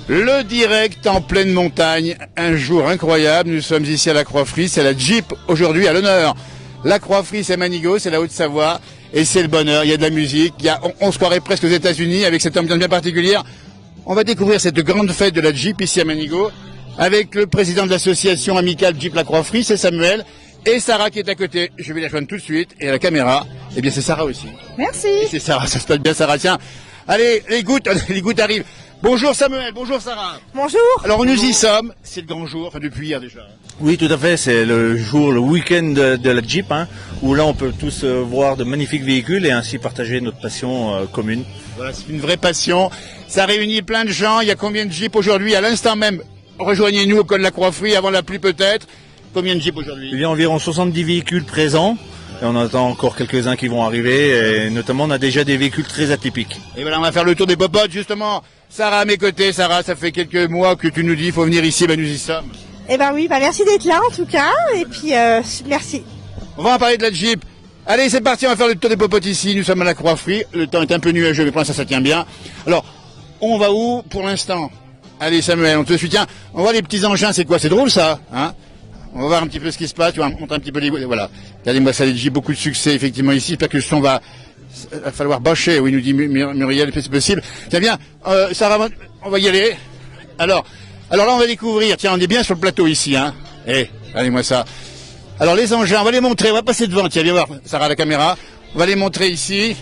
Le direct en pleine montagne, un jour incroyable, nous sommes ici à la Croix-Frie, c'est la Jeep aujourd'hui à l'honneur. La Croix-Frie c'est Manigo, c'est la Haute-Savoie et c'est le bonheur, il y a de la musique, on se croirait presque aux États-Unis avec cette ambiance bien particulière. On va découvrir cette grande fête de la Jeep ici à Manigo avec le président de l'association amicale Jeep la Croix-Frie, c'est Samuel, et Sarah qui est à côté. Je vais la joindre tout de suite et à la caméra, eh bien c'est Sarah aussi. Merci. Et c'est Sarah, ça se passe bien Sarah, tiens. Allez, les gouttes arrivent. Bonjour Samuel, bonjour Sarah. Bonjour. Alors nous y sommes, c'est le grand jour, enfin depuis hier déjà. Oui, tout à fait, c'est le week-end de la Jeep, où là on peut tous voir de magnifiques véhicules et ainsi partager notre passion commune. Voilà, c'est une vraie passion, ça réunit plein de gens, il y a combien de Jeeps aujourd'hui à l'instant même? Rejoignez-nous au col de la Croix-Frie avant la pluie peut-être. Combien de Jeeps aujourd'hui? Il y a environ 70 véhicules présents. Et on attend encore quelques-uns qui vont arriver, et notamment on a déjà des véhicules très atypiques. Et voilà, on va faire le tour des popotes justement. Sarah à mes côtés, Sarah, ça fait quelques mois que tu nous dis il faut venir ici, ben nous y sommes. Eh ben oui, merci d'être là en tout cas, et puis merci. On va en parler de la Jeep. Allez, c'est parti, on va faire le tour des popotes ici, nous sommes à la Croix-Frie, le temps est un peu nuageux, mais pour l'instant ça tient bien. Alors, on va où pour l'instant? Allez Samuel, on te suit, tiens, on voit les petits engins, c'est quoi? C'est drôle ça, hein? On va voir un petit peu ce qui se passe, tu vois, monter un petit peu les... Voilà. Regardez-moi ça, les Jeep, beaucoup de succès, effectivement, ici. J'espère que le son va falloir bâcher, oui, nous dit Muriel, c'est possible. Tiens, bien, Sarah, on va y aller. Alors là, on va découvrir, tiens, on est bien sur le plateau ici, hein. Allez-moi ça. Alors, les engins, on va les montrer, on va passer devant, tiens, viens voir, Sarah, la caméra. On va les montrer ici.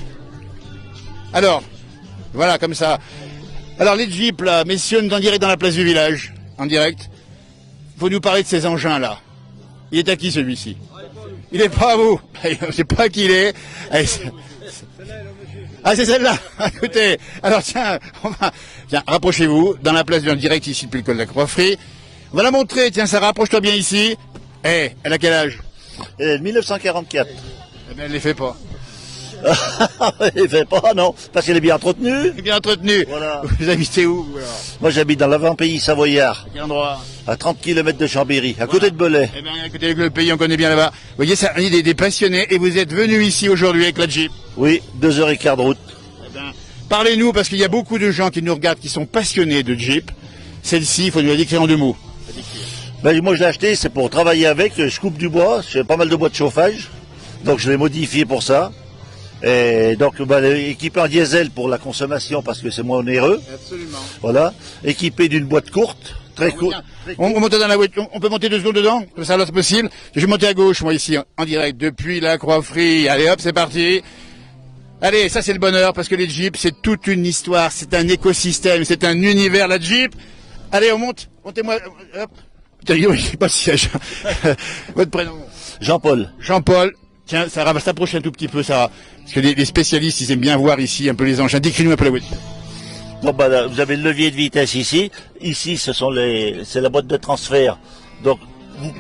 Alors, voilà, comme ça. Alors, les Jeeps, là, messieurs, nous en direct dans la place du village, en direct. Faut nous parler de ces engins-là. Il est à qui celui-ci? Il est pas à vous. Je sais pas qui il est. Ah, c'est celle-là. Écoutez, alors tiens, rapprochez-vous dans la place du direct ici depuis le col de la Croix-Frie. On va la montrer. Tiens, ça rapproche-toi bien ici. Elle a quel âge? 1944. Eh bien, elle les fait pas. Elle ne fait pas, non, parce qu'elle est bien entretenue. Elle est bien entretenue. Voilà. Vous habitez où, vous, alors? Moi j'habite dans l'avant-pays savoyard, À quel endroit? à 30 km de Chambéry, à côté de Belay. Eh bien, écoutez, le pays, on connaît bien là-bas. Vous voyez, ça réunit des passionnés et vous êtes venus ici aujourd'hui avec la Jeep. Oui, 2h15 de route. Eh ben, parlez-nous, parce qu'il y a beaucoup de gens qui nous regardent, qui sont passionnés de Jeep. Celle-ci, il faut nous la décrire en 2 mots. Ben, moi je l'ai acheté, c'est pour travailler avec, je coupe du bois, j'ai pas mal de bois de chauffage, donc je l'ai modifié pour ça. Et donc équipé en diesel pour la consommation parce que c'est moins onéreux. Absolument. Voilà. Équipé d'une boîte courte, très courte. On monte dans la voiture, on peut monter 2 secondes dedans? Comme ça, là, c'est possible. Je vais monter à gauche, moi, ici, en direct, depuis la Croix-Frie. Allez, hop, c'est parti. Allez, ça, c'est le bonheur, parce que les Jeeps, c'est toute une histoire, c'est un écosystème, c'est un univers, la Jeep. Allez, on monte. Montez-moi, hop. Putain, je sais pas si votre prénom. Jean-Paul. Jean-Paul. Tiens, Sarah va s'approcher un tout petit peu, Sarah. Parce que les spécialistes, ils aiment bien voir ici un peu les engins. Décris-nous un peu la voiture. Bon, là, vous avez le levier de vitesse ici. Ici, c'est la boîte de transfert. Donc,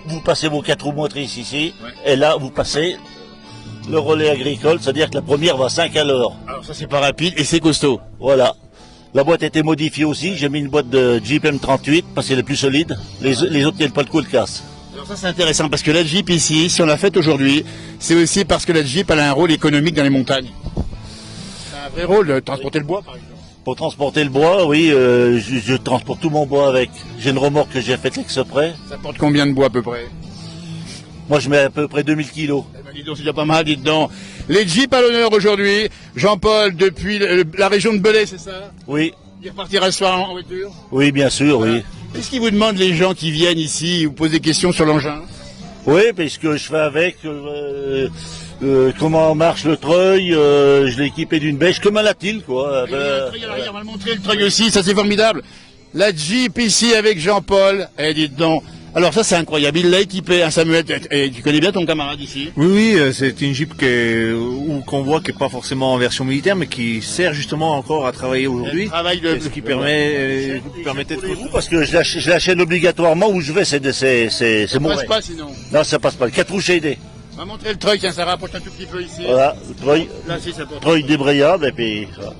vous passez vos 4 roues motrices ici. Ouais. Et là, vous passez le relais agricole, c'est-à-dire que la première va 5 à l'heure. Alors ça, c'est pas rapide et c'est costaud. Voilà. La boîte a été modifiée aussi. J'ai mis une boîte de Jeep M38 parce qu'elle est plus solide. Les autres tiennent pas le coup, le casse. Alors ça c'est intéressant parce que la Jeep ici, si on l'a faite aujourd'hui, c'est aussi parce que la Jeep elle a un rôle économique dans les montagnes. C'est un vrai rôle de transporter le bois par exemple. Pour transporter le bois, oui, je transporte tout mon bois avec. J'ai une remorque que j'ai faite exprès. Ça porte combien de bois à peu près? Moi, je mets à peu près 2000 kilos. Eh ben, dis donc, c'est déjà pas mal, dites donc. Les Jeeps à l'honneur aujourd'hui. Jean-Paul, depuis la région de Belay, c'est ça? Oui, Il repartira ce soir en voiture? oui, bien sûr, oui. Qu'est-ce qu'ils vous demandent les gens qui viennent ici, vous posent des questions sur l'engin? Oui, parce que je fais avec comment marche le treuil, je l'ai équipé d'une bêche comme à la tille, quoi. Il y a un treuil à l'arrière, on va le montrer, le treuil aussi, ça c'est formidable. La Jeep ici avec Jean-Paul, dites donc. Alors ça c'est incroyable, il l'a équipé, hein, Samuel, et tu connais bien ton camarade ici? Oui, c'est une Jeep qu'on voit qui n'est pas forcément en version militaire, mais qui sert justement encore à travailler aujourd'hui. Ce qui permettait de... Parce que je la chaîne obligatoirement où je vais, c'est Ça mon passe pas sinon. Non, ça passe pas. 4 roues shadées. On va montrer le treuil, tiens, ça rapproche un tout petit peu ici. Voilà, le treuil, Là, si, ça porte. treuil débrayable, et puis ça.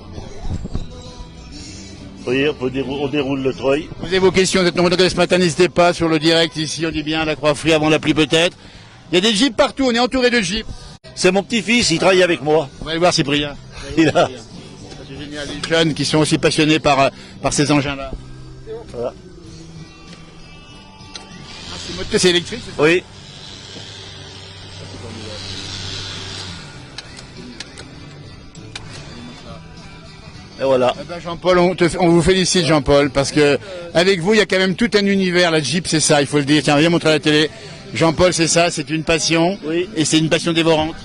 Vous voyez, on déroule le treuil. Vous avez vos questions, vous êtes nombreux ce matin, n'hésitez pas sur le direct ici, on dit bien, la Croix-Frie avant la pluie peut-être. Il y a des Jeeps partout, on est entouré de Jeeps. C'est mon petit-fils, il travaille avec moi. On va aller voir Cyprien. Il a... C'est génial, les jeunes qui sont aussi passionnés par ces engins-là. Voilà. C'est électrique, c'est ça? Oui. Et voilà. Eh ben, Jean-Paul, on vous félicite, Jean-Paul, parce que avec vous, il y a quand même tout un univers. La Jeep, c'est ça, il faut le dire. Tiens, viens montrer à la télé. Jean-Paul, c'est ça, c'est une passion. Oui. Et c'est une passion dévorante.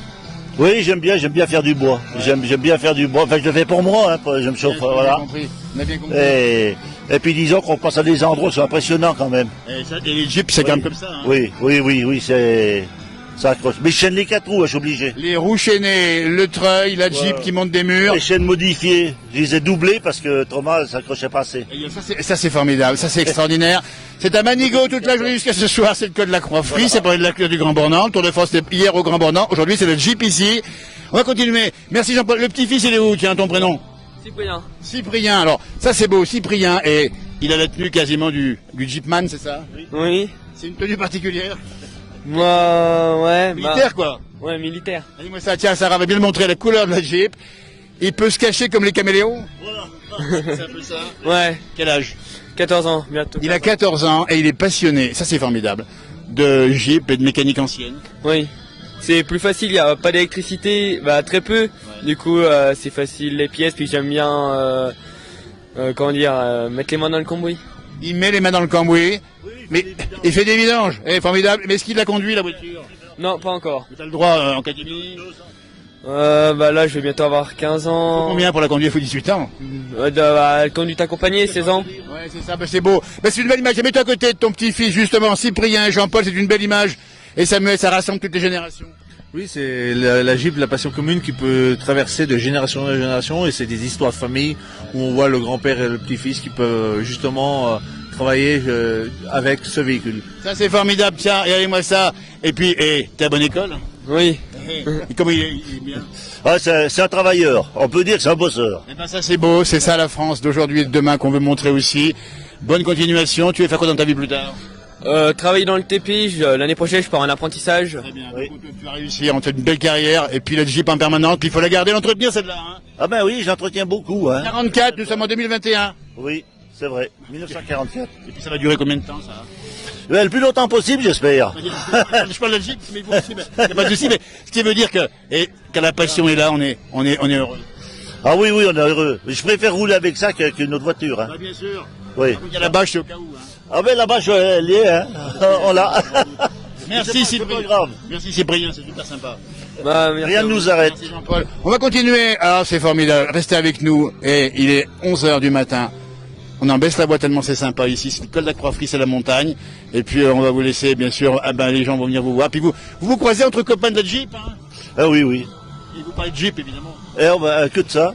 Oui, j'aime bien faire du bois. J'aime bien faire du bois. Enfin, je le fais pour moi, hein, je me chauffe, On a voilà. bien compris. On a bien compris. Et puis disons qu'on passe à des endroits qui sont impressionnants quand même. Et les Jeeps, c'est quand même comme ça. Hein. Oui, ça accroche. Mais je chaîne les 4 roues, je suis obligé. Les roues chaînées, le treuil, la Jeep qui monte des murs. Les chaînes modifiées, je les ai doublées parce que Thomas s'accrochait pas assez. Et ça, c'est formidable, ça c'est extraordinaire. C'est à Manigot toute la journée jusqu'à ce soir, c'est le code de la Croix-Frie, c'est parler de la cure du Grand Bornand. Le Tour de France c'était hier au Grand Bornand, aujourd'hui c'est le Jeep ici. On va continuer. Merci Jean-Paul. Le petit-fils il est où? Tiens, ton prénom? Cyprien. Cyprien, alors ça c'est beau, Cyprien, et il a la tenue quasiment du Jeepman, c'est ça? Oui. C'est une tenue particulière? Moi, ouais. Militaire quoi? Ouais, militaire. Dis-moi ça, tiens, Sarah va bien le montrer, la couleur de la Jeep. Il peut se cacher comme les caméléons? C'est un peu ça. Ouais. Quel âge? 14 ans, bientôt. Il a 14 ans et il est passionné, ça c'est formidable, de Jeep et de mécanique ancienne. Oui. C'est plus facile, il n'y a pas d'électricité, bah très peu. Ouais. Du coup, c'est facile les pièces, puis j'aime bien, comment dire, mettre les mains dans le cambouis. Il met les mains dans le cambouis, mais il fait des vidanges, formidable. Mais est-ce qu'il la conduit la voiture? Non, pas encore. Tu as le droit en académie? Bah là, je vais bientôt avoir 15 ans. Combien pour la conduire? Il faut 18 ans. Conduite accompagnée, 16 ans. Ouais, c'est ça, bah, c'est beau. Bah, c'est une belle image. Mets-toi à côté de ton petit-fils, justement, Cyprien et Jean-Paul, c'est une belle image. Et Samuel, ça rassemble toutes les générations. Oui, c'est la Jeep, la passion commune qui peut traverser de génération en génération, et c'est des histoires de famille où on voit le grand-père et le petit-fils qui peuvent justement travailler avec ce véhicule. Ça c'est formidable, tiens, regardez-moi ça. Et puis, t'es à bonne école? Oui. Et comment il est bien? Ah, c'est un travailleur, on peut dire que c'est un bosseur. Eh ben ça c'est beau, c'est ça la France d'aujourd'hui et de demain qu'on veut montrer aussi. Bonne continuation, tu veux faire quoi dans ta vie plus tard? Travailler dans le TP, l'année prochaine je pars en apprentissage. Très bien, oui. Tu vas réussir, on te une belle carrière, et puis la Jeep en permanente, puis il faut la garder, l'entretenir celle-là. Hein. Ah ben oui, je l'entretiens beaucoup. Hein. 44, nous sommes en 2021. Oui, c'est vrai, 1944. Et puis ça va durer combien de temps ça? Le plus longtemps possible, j'espère. Je parle de la Jeep, mais vous aussi, il n'y a pas de souci, mais ce qui veut dire que, quand la passion est là, on est heureux. Ah oui, on est heureux. Je préfère rouler avec ça qu'une autre voiture. Hein. Bah, bien sûr. Oui. Il y a la bâche, c'est au cas où. Hein. Ah ben la bâche, elle y est, hein. On l'a. Merci Cyprien. Grave. Merci Cyprien, c'est super sympa. Bah, merci. Rien ne nous arrête. Merci Jean-Paul. On va continuer. Ah, c'est formidable. Restez avec nous. Et il est 11h du matin. On en baisse la voix tellement c'est sympa ici. C'est le col de la Croix-Frie, c'est la montagne. Et puis on va vous laisser, bien sûr. Ah ben les gens vont venir vous voir. Puis vous croisez entre copains de la Jeep. Hein. Ah oui. Et vous parlez de Jeep évidemment. Et on va que de ça.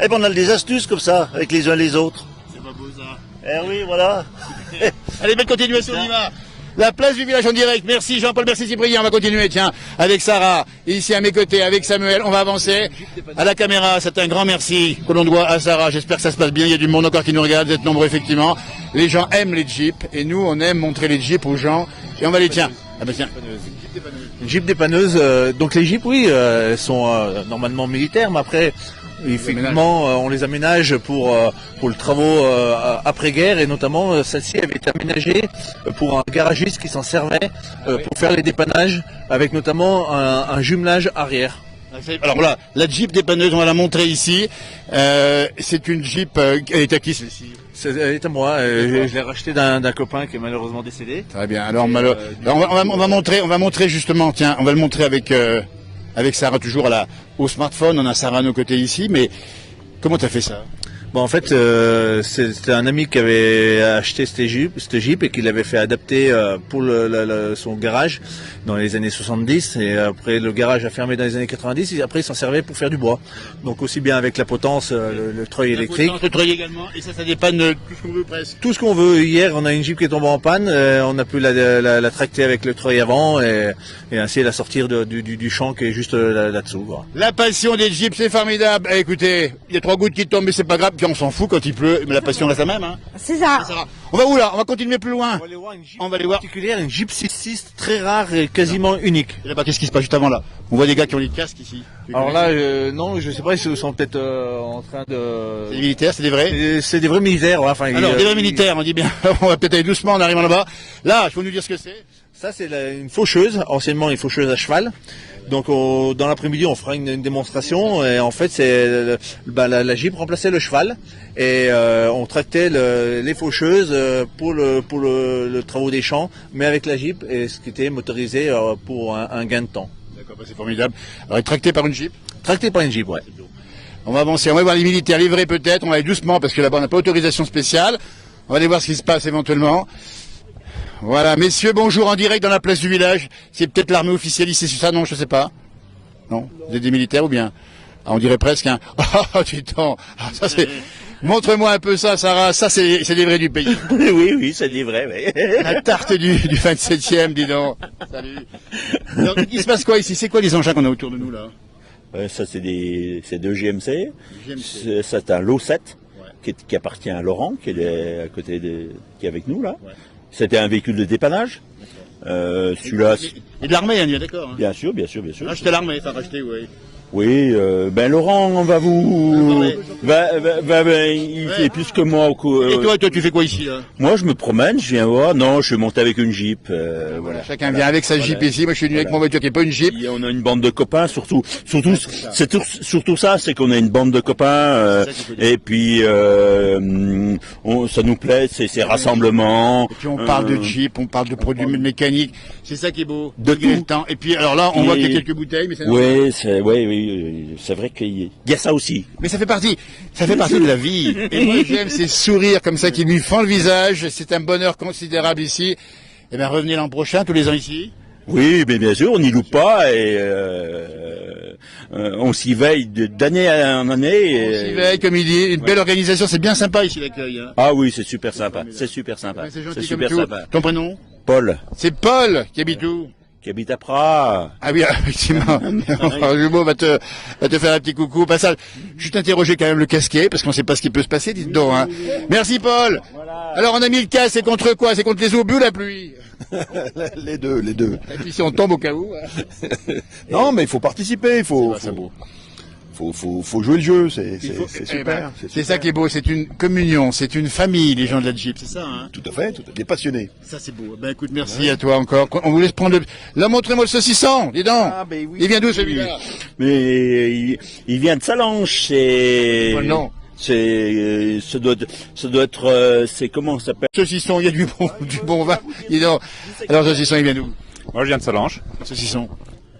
Et ben on a des astuces comme ça avec les uns les autres. C'est pas beau ça. Eh oui, voilà. Allez, belle continuation, on y va. La place du village en direct. Merci Jean-Paul, merci Cyprien. On va continuer, tiens, avec Sarah, ici à mes côtés, avec Samuel. On va avancer. À la caméra, c'est un grand merci que l'on doit à Sarah. J'espère que ça se passe bien. Il y a du monde encore qui nous regarde. Vous êtes nombreux, effectivement. Les gens aiment les Jeeps. Et nous, on aime montrer les Jeeps aux gens. Et on va les, tiens. Ah ben tiens. Une Jeep dépanneuse, donc les Jeeps, oui, sont normalement militaires, mais après, effectivement, on les aménage pour le travaux après-guerre, et notamment celle-ci avait été aménagée pour un garagiste qui s'en servait pour faire les dépannages, avec notamment un jumelage arrière. Alors voilà, la Jeep dépanneuse, on va la montrer ici. C'est une Jeep, elle est à qui celle-ci? Elle est à moi, je l'ai rachetée d'un copain qui est malheureusement décédé. Très bien, alors on va montrer justement, tiens, on va le montrer avec Sarah toujours au smartphone. On a Sarah à nos côtés ici, mais comment t'as fait ça? Bon, en fait, c'était un ami qui avait acheté cette Jeep et qui l'avait fait adapter pour son garage dans les années 70. Et après, le garage a fermé dans les années 90. Et après, il s'en servait pour faire du bois. Donc aussi bien avec la potence, le treuil électrique. Le treuil également. Et ça dépanne tout ce qu'on veut presque. Tout ce qu'on veut. Hier, on a une Jeep qui est tombée en panne. On a pu la tracter avec le treuil avant et ainsi la sortir du champ qui est juste là-dessous. La passion des Jeeps, c'est formidable. Écoutez, il y a 3 gouttes qui tombent, mais c'est pas grave. cas, on s'en fout quand il pleut, mais la passion reste la même. Hein. C'est ça. Ça va. On va où là? On va continuer plus loin. On va aller voir une Jeep On va aller voir. particulière, une Jeep 6.6 très rare et quasiment unique. Et là-bas, qu'est-ce qui se passe juste avant là? On voit des gars qui ont des casques ici. Alors là, non, je sais pas, ils sont peut-être en train C'est des de... militaires, c'est des vrais? C'est des vrais militaires, ouais, enfin... Alors, des vrais militaires, on dit bien. On va peut-être aller doucement en arrivant là-bas. Là, il faut nous dire ce que c'est. Ça, c'est une faucheuse, anciennement une faucheuse à cheval. Donc, dans l'après-midi, on fera une démonstration. Et en fait, c'est la Jeep remplaçait le cheval. Et on traitait les faucheuses pour le travaux des champs, mais avec la Jeep, et ce qui était motorisé pour un gain de temps. D'accord, bah, c'est formidable. Alors, il est tracté par une Jeep. Tracté par une Jeep, ouais. On va avancer, on va voir les militaires livrés peut-être, on va aller doucement parce que là-bas on n'a pas autorisation spéciale. On va aller voir ce qui se passe éventuellement. Voilà, messieurs, bonjour en direct dans la place du village. C'est peut-être l'armée officielle ici, c'est ça? Non, je sais pas. Non? Vous êtes des militaires ou bien? Ah, on dirait presque un... Oh, putain. Ah, ça c'est... Montre-moi un peu ça, Sarah. Ça c'est des vrais du pays. Oui, c'est des vrais, oui. La tarte du 27e, dis donc. Salut. Alors, il se passe quoi ici? C'est quoi les engins qu'on a autour de nous là? Ça, c'est deux GMC. GMC. C'est un lot 7 qui appartient à Laurent, qui est à côté qui est avec nous là. Ouais. C'était un véhicule de dépannage. Celui-là, Et de l'armée, on est d'accord. Hein. bien sûr. Racheter l'armée, enfin racheter, oui. Oui, ben Laurent, on va vous, il fait plus que moi. Et toi, tu fais quoi ici là? Moi, je me promène, je viens voir. Non, je suis monté avec une Jeep. Voilà. Chacun vient avec sa Jeep ici. Moi, je suis venu avec mon voiture qui n'est pas une Jeep. Et on a une bande de copains, surtout ça, c'est qu'on a une bande de copains, et puis ça nous plaît, ces rassemblements. Et puis on parle de Jeep, on parle de produits mécaniques. C'est ça qui est beau. De Malgré tout. le temps. Et puis alors là, on voit qu'il y a quelques bouteilles, mais ça. Oui, c'est vrai qu'il y a ça aussi. Mais ça fait partie de la vie. Et moi, j'aime ces sourires comme ça qui lui font le visage. C'est un bonheur considérable ici. Eh bien, revenez l'an prochain, tous les ans ici. Oui, mais bien sûr, on n'y loupe pas et on s'y veille d'année en année. On s'y veille, comme il dit. Une belle organisation. C'est bien sympa ici l'accueil. Hein. Ah oui, c'est super sympa. C'est super sympa. Ouais, c'est gentil C'est comme super tout. sympa. Ton prénom? Paul, C'est Paul qui habite où? qui habite à Pras. Ah oui, effectivement. Jumeau va te faire un petit coucou au passage. Juste interroger quand même le casquet, parce qu'on ne sait pas ce qui peut se passer, dites donc. Hein. Merci Paul. Alors on a mis le casque, c'est contre quoi? C'est contre les obus ou la pluie? Les deux. Et puis si on tombe au cas où. Hein. Non, mais il faut participer, il faut jouer le jeu, c'est Eh super. ben, c'est ça qui est beau, c'est une communion, c'est une famille, les gens de la Jeep, c'est ça, hein? Tout à fait, des passionnés. Ça c'est beau. Ben écoute, merci à toi encore. On vous laisse prendre le... Là, montrez-moi le saucisson, dis donc. Ben oui. Il vient d'où celui-là? Mais il vient de Salange, c'est... Oh, non. Ça doit être, c'est comment ça s'appelle? Saucisson, il y a du bon vin. Dis donc. Alors saucisson, il vient d'où? Moi, je viens de Salange, Saucisson.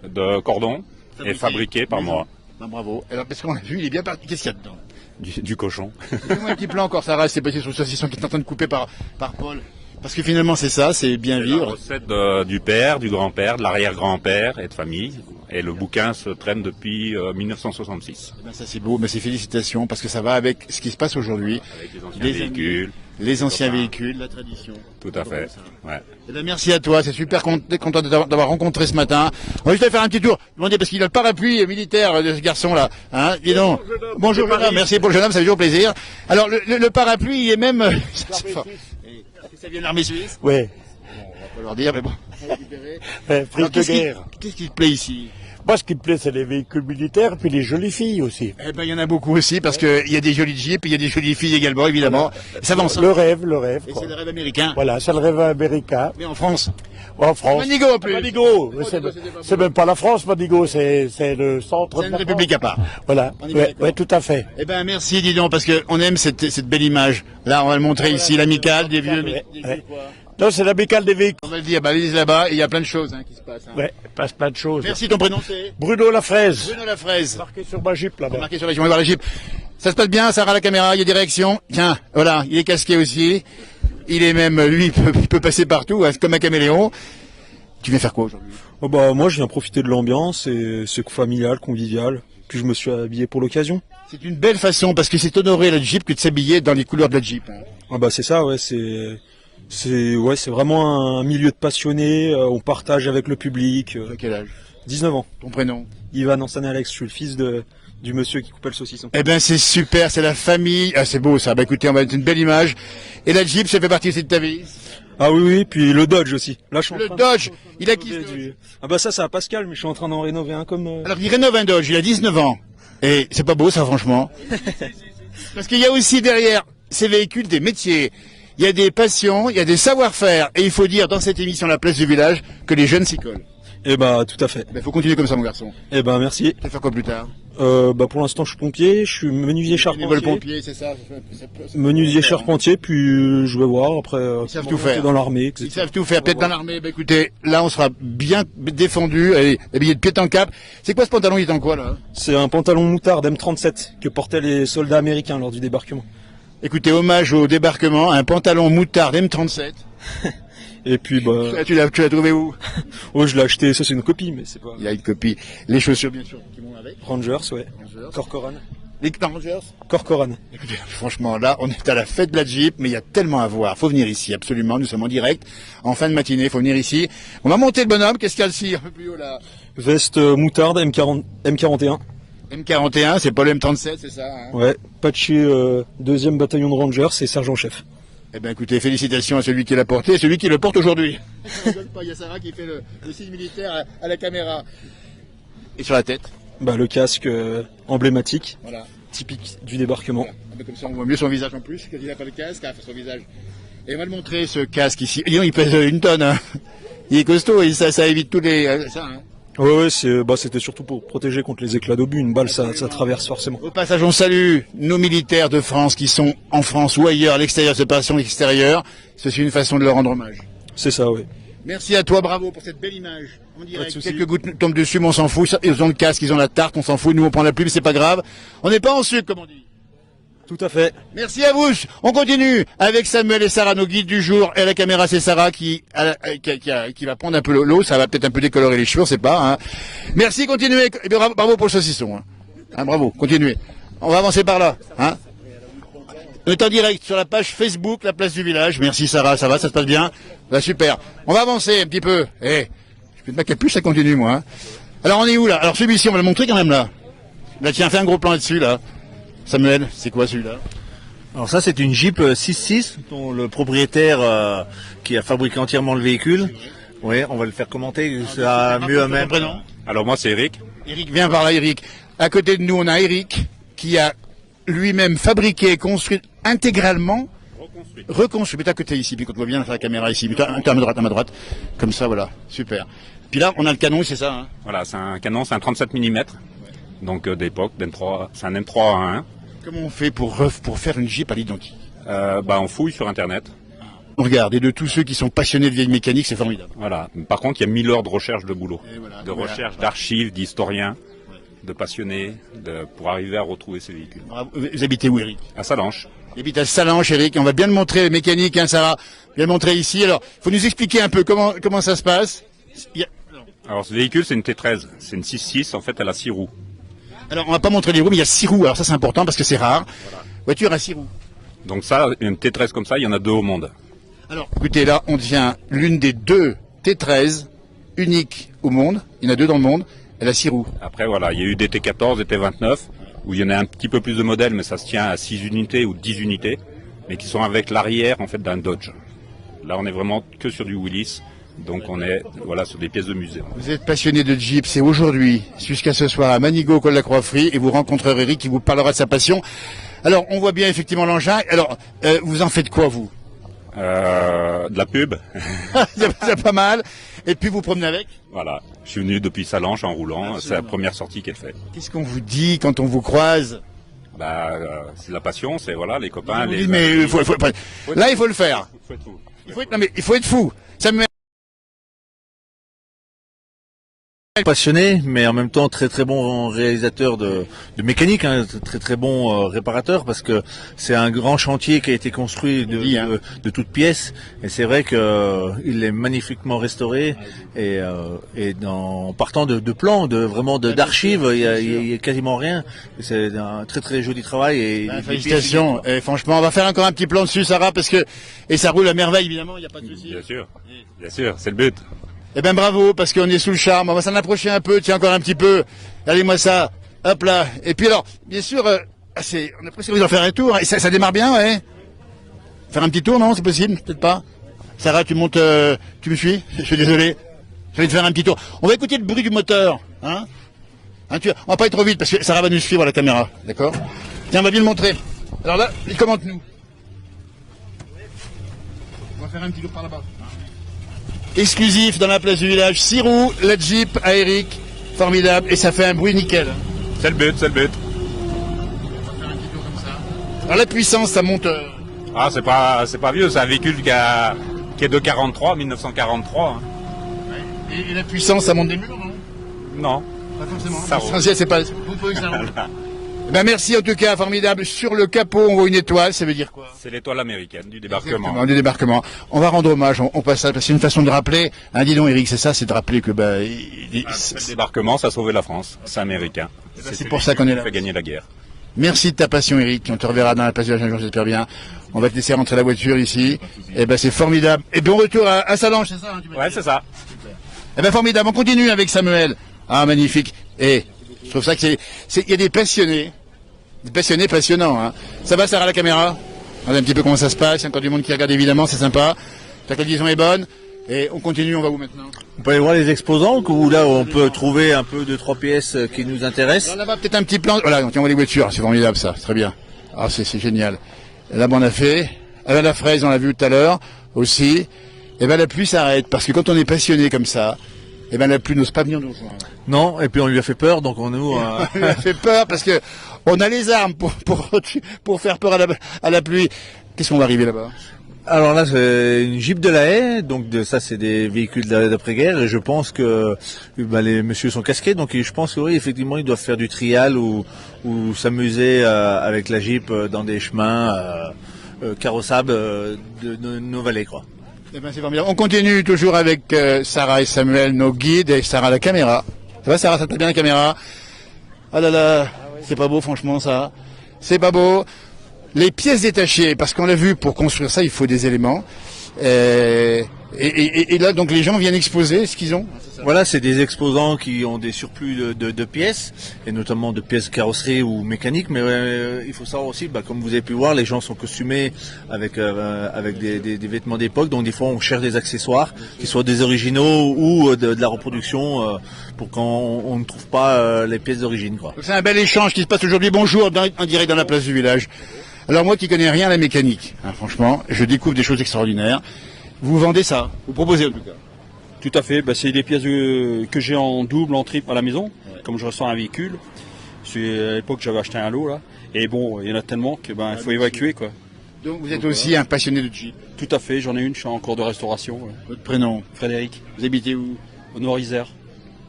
de Cordon, et fabriqué par moi. Ben, bravo. Alors parce qu'on l'a vu, il est bien parti. Qu'est-ce qu'il y a dedans? Du cochon. Fais-moi un petit plan encore, Sarah, c'est passé sur le saucisson qui est en train de couper par Paul. Parce que finalement c'est ça, c'est bien La vivre. recette du père, du grand-père, de l'arrière-grand-père et de famille. Et le bouquin se traîne depuis 1966. Eh ben, ça c'est beau, mais c'est félicitations parce que ça va avec ce qui se passe aujourd'hui. Avec les anciens Les véhicules. Les anciens véhicules, la tradition. Tout à fait. Ouais. Eh ben, merci à toi, c'est super content d'avoir rencontré ce matin. On va juste aller faire un petit tour. Demandez parce qu'il a le parapluie militaire de ce garçon-là. Hein, dis donc. Bonjour jeune homme, merci pour le jeune homme, ça fait toujours plaisir. Alors le parapluie, il est même... ça, c'est fort. Ça vient de l'armée suisse? Ouais, On va pas leur dire, mais bon. prise Alors, de guerre. Qu'est-ce qui te plaît ici? Moi, ce qui me plaît, c'est les véhicules militaires, puis les jolies filles aussi. Eh ben, il y en a beaucoup aussi, parce que il y a des jolies jeeps, il y a des jolies filles également, évidemment. Ça avance. Le rêve, Et quoi. c'est le rêve américain. Voilà, c'est le rêve américain. Mais en France. En France. Manigo, en plus. Manigo, c'est même pas la France, Manigo, c'est le centre C'est de une la république à part. France. Voilà, On est bien d'accord. ouais, tout à fait. Eh ben, merci, dis donc, parce que on aime cette belle image. Là, on va le montrer ici, l'amicale des vieux. Ouais, des ouais. vieux quoi. Non, c'est l'amicale des véhicules. On va le dire, bah, allez là-bas, et il y a plein de choses, hein, qui se passent. Hein. Ouais, passe plein de choses. Merci, ton prénom c'est? Bruno Lafraise. Bruno Lafraise. Marqué sur ma Jeep, là-bas. Marqué sur la Jeep, on va voir la Jeep. Ça se passe bien, Sarah, la caméra, il y a des réactions. Tiens, voilà, il est casqué aussi. Il est même, lui, il peut passer partout, hein, comme un caméléon. Tu viens faire quoi aujourd'hui? Oh bah moi je viens profiter de l'ambiance et c'est familial, convivial. Puis je me suis habillé pour l'occasion. C'est une belle façon, parce que c'est honorer la Jeep que de s'habiller dans les couleurs de la Jeep. Hein. Ah bah c'est ça, ouais, c'est vraiment un milieu de passionnés. On partage avec le public. À quel âge? 19 ans. Ton prénom? Ivan Ansan Alex, je suis le fils de du monsieur qui coupait le saucisson. Eh ben c'est super, c'est la famille. Ah c'est beau ça. Bah écoutez, on va mettre une belle image. Et la Jeep, ça fait partie aussi de ta vie. Ah oui, oui, puis le Dodge aussi. Là, je suis en Le train Dodge, de il a qui ce rénover Dodge Ah bah ça, c'est à Pascal, mais je suis en train d'en rénover un comme... Alors il rénove un Dodge, il a 19 ans. Et c'est pas beau ça franchement. Parce qu'il y a aussi derrière ces véhicules des métiers. Il y a des passions, il y a des savoir-faire. Et il faut dire dans cette émission La Place du Village que les jeunes s'y collent. Eh bah tout à fait. Il faut continuer comme ça mon garçon. Eh ben merci. Tu vas faire quoi plus tard? Bah pour l'instant, je suis pompier, je suis menuisier Bénévole charpentier. pompier, c'est ça. Menuisier charpentier, puis je vais voir après. Ils savent tout faire. Dans l'armée, Ils etc. savent tout faire. Peut-être dans l'armée. Bah écoutez, là on sera bien défendu. Allez, habillé de pied en cap. C'est quoi ce pantalon? Il est en quoi là? C'est un pantalon moutarde M37 que portaient les soldats américains lors du débarquement. Écoutez, hommage au débarquement, un pantalon moutarde M37. Et puis bah, Tu l'as trouvé où? oh, je l'ai acheté, ça c'est une copie, mais c'est pas... Il y a une copie. Les chaussures bien sûr qui vont avec. Rangers, ouais. Rangers. Corcoran. Les Rangers. Corcoran. Écoutez, franchement, là, on est à la fête de la Jeep, mais il y a tellement à voir. Faut venir ici, absolument. Nous sommes en direct, en fin de matinée. Faut venir ici. On va monter le bonhomme. Qu'est-ce qu'il y a ici, un peu plus haut là? Veste moutarde M41. M41, c'est pas le M37, c'est ça hein? Ouais. Patché 2e bataillon de Rangers, c'est sergent-chef. Eh ben, écoutez, félicitations à celui qui l'a porté et celui qui le porte aujourd'hui. Il y a Sarah qui fait le signe militaire à la caméra. Et sur la tête? Bah le casque emblématique, Voilà. typique du débarquement. Voilà. Ah ben, comme ça, on voit mieux son visage en plus. Quand il n'a pas le casque, hein, son visage. Et on va le montrer, ce casque ici. Dis donc, il pèse 1 tonne. Hein. Il est costaud et ça évite tous les... ça, hein. Ouais, c'était surtout pour protéger contre les éclats d'obus. Une balle, ça traverse forcément. Au passage, on salue nos militaires de France qui sont en France ou ailleurs, à l'extérieur, cette opération extérieure. Ceci est une façon de leur rendre hommage. C'est ça, oui. Merci à toi, bravo pour cette belle image. On Pas de dirait que souci. quelques gouttes tombent dessus, mais on s'en fout. Ils ont le casque, ils ont la tarte, on s'en fout. Nous, on prend la plume, c'est pas grave. On n'est pas en sucre, comme on dit. Tout à fait. Merci à vous. On continue avec Samuel et Sarah, nos guides du jour. Et à la caméra, c'est Sarah qui va prendre un peu l'eau. Ça va peut-être un peu décolorer les cheveux, on sait pas. Hein. Merci, continuez. Et bien, bravo pour le saucisson. Hein. Hein, bravo, continuez. On va avancer par là. Hein. On est en direct sur la page Facebook, La Place du Village. Merci Sarah, ça va, ça se passe bien? Bah, super. On va avancer un petit peu. Je fais de ma capuche, ça continue, moi. Hein. Alors, on est où là? Alors, celui-ci, on va le montrer quand même là. Là, tiens, fais un gros plan là-dessus, là. Samuel, c'est quoi celui-là? Alors ça, c'est une Jeep 6.6 dont le propriétaire qui a fabriqué entièrement le véhicule. Oui, on va le faire commenter, ça mieux à même. Prénom. Alors moi c'est Eric. Eric, viens par là, Eric. À côté de nous, on a Eric qui a lui-même fabriqué et construit intégralement, reconstruit. Mets-toi à côté ici, puis quand on voit bien faire la caméra ici. Mets-toi à ma droite. Comme ça, voilà. Super. Puis là, on a le canon, c'est ça, hein? Voilà, c'est un canon, c'est un 37 mm. Donc d'époque, c'est un M3A1. Comment on fait pour faire une Jeep à l'identique? On fouille sur internet. On regarde, et de tous ceux qui sont passionnés de vieille mécanique, c'est formidable. Voilà. Par contre, il y a 1000 heures de recherche de boulot. Et voilà. De Voilà. recherche, d'archives, d'historiens, de passionnés, pour arriver à retrouver ces véhicules. Bravo. Vous habitez où, Eric? À Salanches. Il habite à Salanches, Eric. On va bien le montrer, la mécanique, hein, Sarah. Bien le montrer ici. Alors, faut nous expliquer un peu comment ça se passe. Alors ce véhicule, c'est une T13. C'est une 6.6, en fait, elle a 6 roues. Alors, on va pas montrer les roues, mais il y a 6 roues. Alors ça, c'est important parce que c'est rare. Voiture à 6 roues. Donc ça, une T13 comme ça, il y en a 2 au monde. Alors, écoutez, là, on tient l'une des 2 T13 uniques au monde. Il y en a 2 dans le monde. Elle a 6 roues. Après, voilà, il y a eu des T14, des T29, où il y en a un petit peu plus de modèles, mais ça se tient à 6 unités ou 10 unités, mais qui sont avec l'arrière, en fait, d'un Dodge. Là, on est vraiment que sur du Willys. Donc on est sur des pièces de musée. Vous êtes passionné de Jeep, c'est aujourd'hui, jusqu'à ce soir, à Manigo, col de la Croix-Frie, et vous rencontrerez Eric qui vous parlera de sa passion. Alors, on voit bien effectivement l'engin. Alors, vous en faites quoi, vous? De la pub. C'est pas mal. Et puis vous promenez avec? Voilà. Je suis venu depuis Salanches en roulant. C'est la première sortie qu'elle fait. Qu'est-ce qu'on vous dit quand on vous croise? C'est de la passion, c'est les copains. On vous dit, mais là, il faut le faire. Il faut être fou. Ça me met... Passionné, mais en même temps très très bon réalisateur de mécanique, hein, très très bon réparateur, parce que c'est un grand chantier qui a été construit de toutes pièces, et c'est vrai que il est magnifiquement restauré, et en partant de plans, d'archives, il y a quasiment rien. C'est un très très joli travail. Et félicitations. Et franchement, on va faire encore un petit plan dessus, Sarah, parce que ça roule à merveille, évidemment, il n'y a pas de souci. Bien sûr, c'est le but. Eh ben bravo, parce qu'on est sous le charme. On va s'en approcher un peu. Tiens, encore un petit peu. Regardez-moi ça. Hop là. Et puis alors, bien sûr, on a presque envie d'en faire un tour. Et ça démarre bien, ouais. Faire un petit tour, non? C'est possible? Peut-être pas. Sarah, tu montes, tu me suis? Je suis désolé. J'ai envie de faire un petit tour. On va écouter le bruit du moteur, hein? On va pas être trop vite parce que Sarah va nous suivre à la caméra, d'accord? Tiens, on va bien le montrer. Alors là, il commente nous. On va faire un petit tour par là-bas. Exclusif dans la place du village, 6 roues, la Jeep aérique, formidable, et ça fait un bruit nickel. C'est le but, c'est le but. On va faire un petit tour comme ça. Alors la puissance, ça monte. Ah, c'est pas vieux, c'est un véhicule qui est de 1943. Hein. Et la puissance, ça monte des murs, non? Non. Pas forcément. Ça roule. L'essentiel, c'est pas. Vous pouvez que ça roule. Eh ben merci en tout cas, formidable. Sur le capot, on voit une étoile, ça veut dire quoi? C'est l'étoile américaine du débarquement. Exactement, du débarquement. On va rendre hommage, on passe ça, parce que c'est une façon de rappeler. Hein, dis donc, Eric, c'est ça, c'est de rappeler que Le débarquement, ça a sauvé la France. C'est américain. c'est pour ça qu'on est là. Ça fait gagner la guerre. Merci de ta passion, Eric. On te reverra dans la place de la Jean-Jean, j'espère bien. On va te laisser rentrer la voiture ici. Eh ben c'est formidable. Et bon retour à Salange, c'est ça? Hein, Ouais, c'est ça. Eh ben formidable. On continue avec Samuel. Ah magnifique. Et je trouve ça que il y a des passionnés passionnants. Hein. Ça va, Sarah, la caméra? Regardez un petit peu comment ça se passe. Il y a encore du monde qui regarde évidemment, c'est sympa. La liaison est bonne. Et on continue. On va où maintenant? On peut aller voir les exposants, où là on peut trouver un peu de 3 pièces qui nous intéressent. Alors là-bas peut-être un petit plan. Voilà, on voit les voitures. C'est formidable ça. Très bien. Ah c'est génial. Là, on a fait. Ah ben, la fraise, on l'a vu tout à l'heure aussi. Et ben la pluie s'arrête parce que quand on est passionné comme ça, et ben la pluie n'ose pas venir nous rejoindre. Non, et puis on lui a fait peur, donc on nous... On lui a fait peur parce que on a les armes pour faire peur à la pluie. Qu'est-ce qu'on va arriver là-bas? Alors là, c'est une Jeep de la Haye, donc ça c'est des véhicules d'après-guerre, et je pense que les messieurs sont casqués, donc je pense que oui, effectivement, ils doivent faire du trial ou s'amuser avec la Jeep dans des chemins carrossables de nos vallées, quoi. Eh ben c'est formidable. On continue toujours avec Sarah et Samuel, nos guides, et Sarah la caméra. Ça va Sarah, ça te plaît bien la caméra? Ah là là, c'est pas beau franchement ça. C'est pas beau. Les pièces détachées, parce qu'on l'a vu, pour construire ça, il faut des éléments. Et là, donc les gens viennent exposer ce qu'ils ont. Voilà, c'est des exposants qui ont des surplus de pièces, et notamment de pièces carrosserie ou mécaniques, mais il faut savoir aussi, comme vous avez pu voir, les gens sont costumés avec des vêtements d'époque, donc des fois on cherche des accessoires, qui soient des originaux ou de la reproduction, pour qu'on ne trouve pas les pièces d'origine, quoi. C'est un bel échange qui se passe aujourd'hui. Bonjour, en direct dans la place du village. Alors moi qui connais rien à la mécanique, hein, franchement, je découvre des choses extraordinaires. Vous vendez ça, vous proposez en tout cas. Tout à fait, c'est des pièces que j'ai en double, en triple à la maison, comme je ressens un véhicule. À l'époque j'avais acheté un lot là, et bon, il y en a tellement que il faut évacuer quoi. Donc vous êtes aussi un passionné de Jeep. Tout à fait, j'en ai une, je suis en cours de restauration. Votre prénom? Frédéric. Vous habitez où? Au Nord-Isère.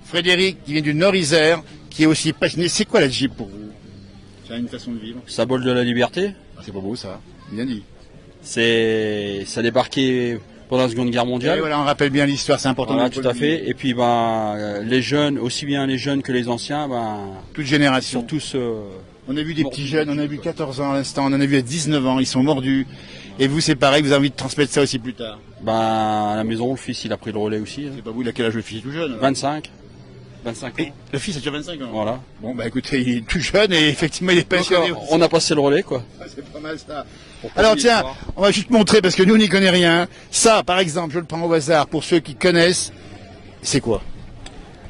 Frédéric, qui vient du Nord-Isère, qui est aussi passionné. C'est quoi la Jeep pour vous? C'est une façon de vivre. Symbole de la liberté. C'est pas beau ça, bien dit. Ça a débarqué pendant la Seconde Guerre mondiale. Et voilà, on rappelle bien l'histoire, c'est important. Voilà, tout à fait. Et puis les jeunes, aussi bien les jeunes que les anciens, toute génération. sont tous. On a vu des petits jeunes, on a vu 14 ans à l'instant, on en a vu à 19 ans, ils sont mordus. Et vous, c'est pareil, vous avez envie de transmettre ça aussi plus tard. À la maison, le fils, il a pris le relais aussi. C'est pas vous, il a quel âge le fils? Tout jeune? 25 ans. Et le fils a déjà 25 ans? Voilà. Bon, écoutez, il est tout jeune et effectivement, il est passionné. On a passé le relais, quoi. C'est pas mal ça. Alors tiens, on va juste montrer, parce que nous, on n'y connaît rien. Ça, par exemple, je le prends au hasard, pour ceux qui connaissent, c'est quoi?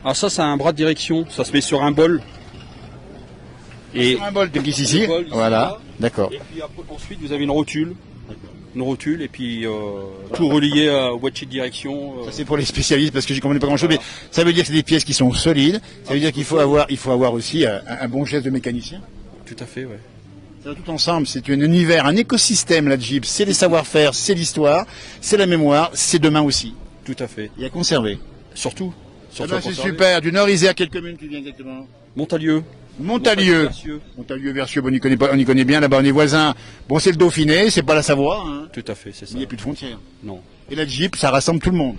Alors ça, c'est un bras de direction, ça se met sur un bol. Sur un bol, donc ici, voilà, d'accord. Et puis ensuite, vous avez une rotule. Et puis tout relié au boîtier de direction. Ça c'est pour les spécialistes parce que j'y comprends pas grand chose, mais ça veut dire que c'est des pièces qui sont solides, ça veut dire qu'il faut avoir aussi un bon geste de mécanicien. Tout à fait, ouais. Ça va tout ensemble, c'est un univers, un écosystème la Jeep, c'est les savoir-faire, c'est l'histoire, c'est la mémoire, c'est demain aussi. Tout à fait. Et à conserver. Surtout. C'est super, du Nord-Isère, quelle commune tu viens exactement? Montalieu. Montalieu, Versieux, on y connaît bien, là-bas on est voisins. Bon, c'est le Dauphiné, c'est pas la Savoie. Hein. Tout à fait, c'est ça. Il n'y a plus de frontières. Non. Et la Jeep, ça rassemble tout le monde.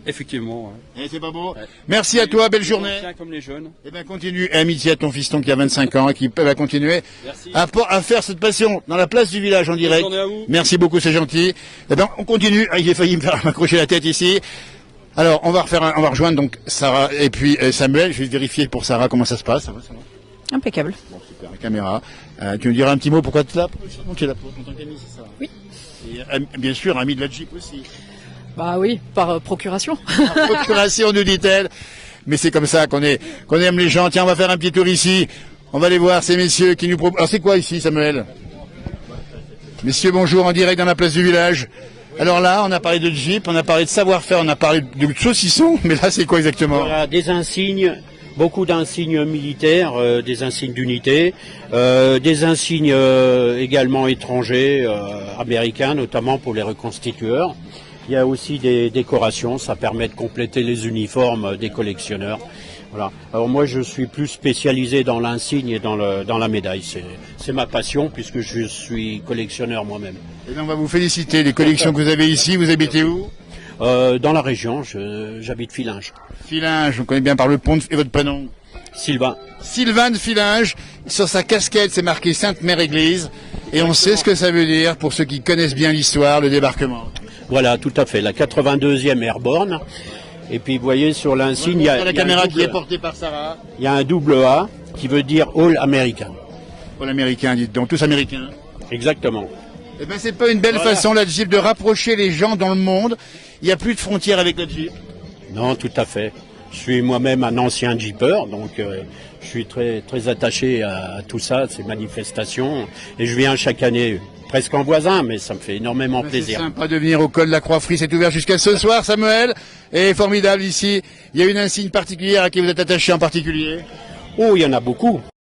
Effectivement. Ouais. Et c'est pas beau. Ouais. Merci à toi, belle journée. Comme les jeunes. Eh bien, continue. Et amitié à ton fiston qui a 25 ans et qui va continuer à faire cette passion dans la place du village en direct. Bonne journée à vous. Merci beaucoup, c'est gentil. Eh bien, on continue. Ah, il a failli m'accrocher la tête ici. Alors, on va rejoindre donc Sarah et puis Samuel. Je vais vérifier pour Sarah comment ça se passe. Ça va. Impeccable. Bon, super, la caméra. Tu nous diras un petit mot pourquoi tu es là? Tu es là pour ton ami, c'est ça? Oui. Et, bien sûr, ami de la Jeep aussi. Bah oui, par procuration. Par procuration, nous dit-elle. Mais c'est comme ça qu'on aime les gens. Tiens, on va faire un petit tour ici. On va aller voir ces messieurs qui nous proposent. Alors c'est quoi ici, Samuel? Messieurs, bonjour, en direct dans la place du village. Alors là, on a parlé de Jeep, on a parlé de savoir-faire, on a parlé de saucisson, mais là c'est quoi exactement? Voilà, des insignes, beaucoup d'insignes militaires, des insignes d'unité, des insignes également étrangers, américains, notamment pour les reconstitueurs. Il y a aussi des décorations, ça permet de compléter les uniformes des collectionneurs. Voilà. Alors moi je suis plus spécialisé dans l'insigne et dans la médaille. C'est ma passion puisque je suis collectionneur moi-même. Et bien, on va vous féliciter des collections que vous avez ici. Vous habitez où? Dans la région, j'habite Fillinges. Fillinges, on connaît bien par le pont. Et votre prénom? Sylvain. Sylvain de Fillinges. Sur sa casquette, c'est marqué Sainte-Mère-Église. Et on sait ce que ça veut dire pour ceux qui connaissent bien l'histoire, le débarquement. Voilà, tout à fait. La 82e Airborne. Et puis vous voyez sur l'insigne, il y a la caméra qui est portée par Sarah. Il y a un double A qui veut dire All American. All American, dites donc, tous américains. Exactement. Eh ben c'est pas une belle façon la Jeep de rapprocher les gens dans le monde. Il n'y a plus de frontières avec la Jeep. Non, tout à fait. Je suis moi-même un ancien Jeeper, donc je suis très très attaché à tout ça, ces manifestations, et je viens chaque année. Presque en voisin, mais ça me fait énormément plaisir. C'est sympa de venir au col de la Croix-Frie, c'est ouvert jusqu'à ce soir, Samuel. Et formidable ici. Il y a une insigne particulière à qui vous êtes attaché en particulier? Oh, il y en a beaucoup.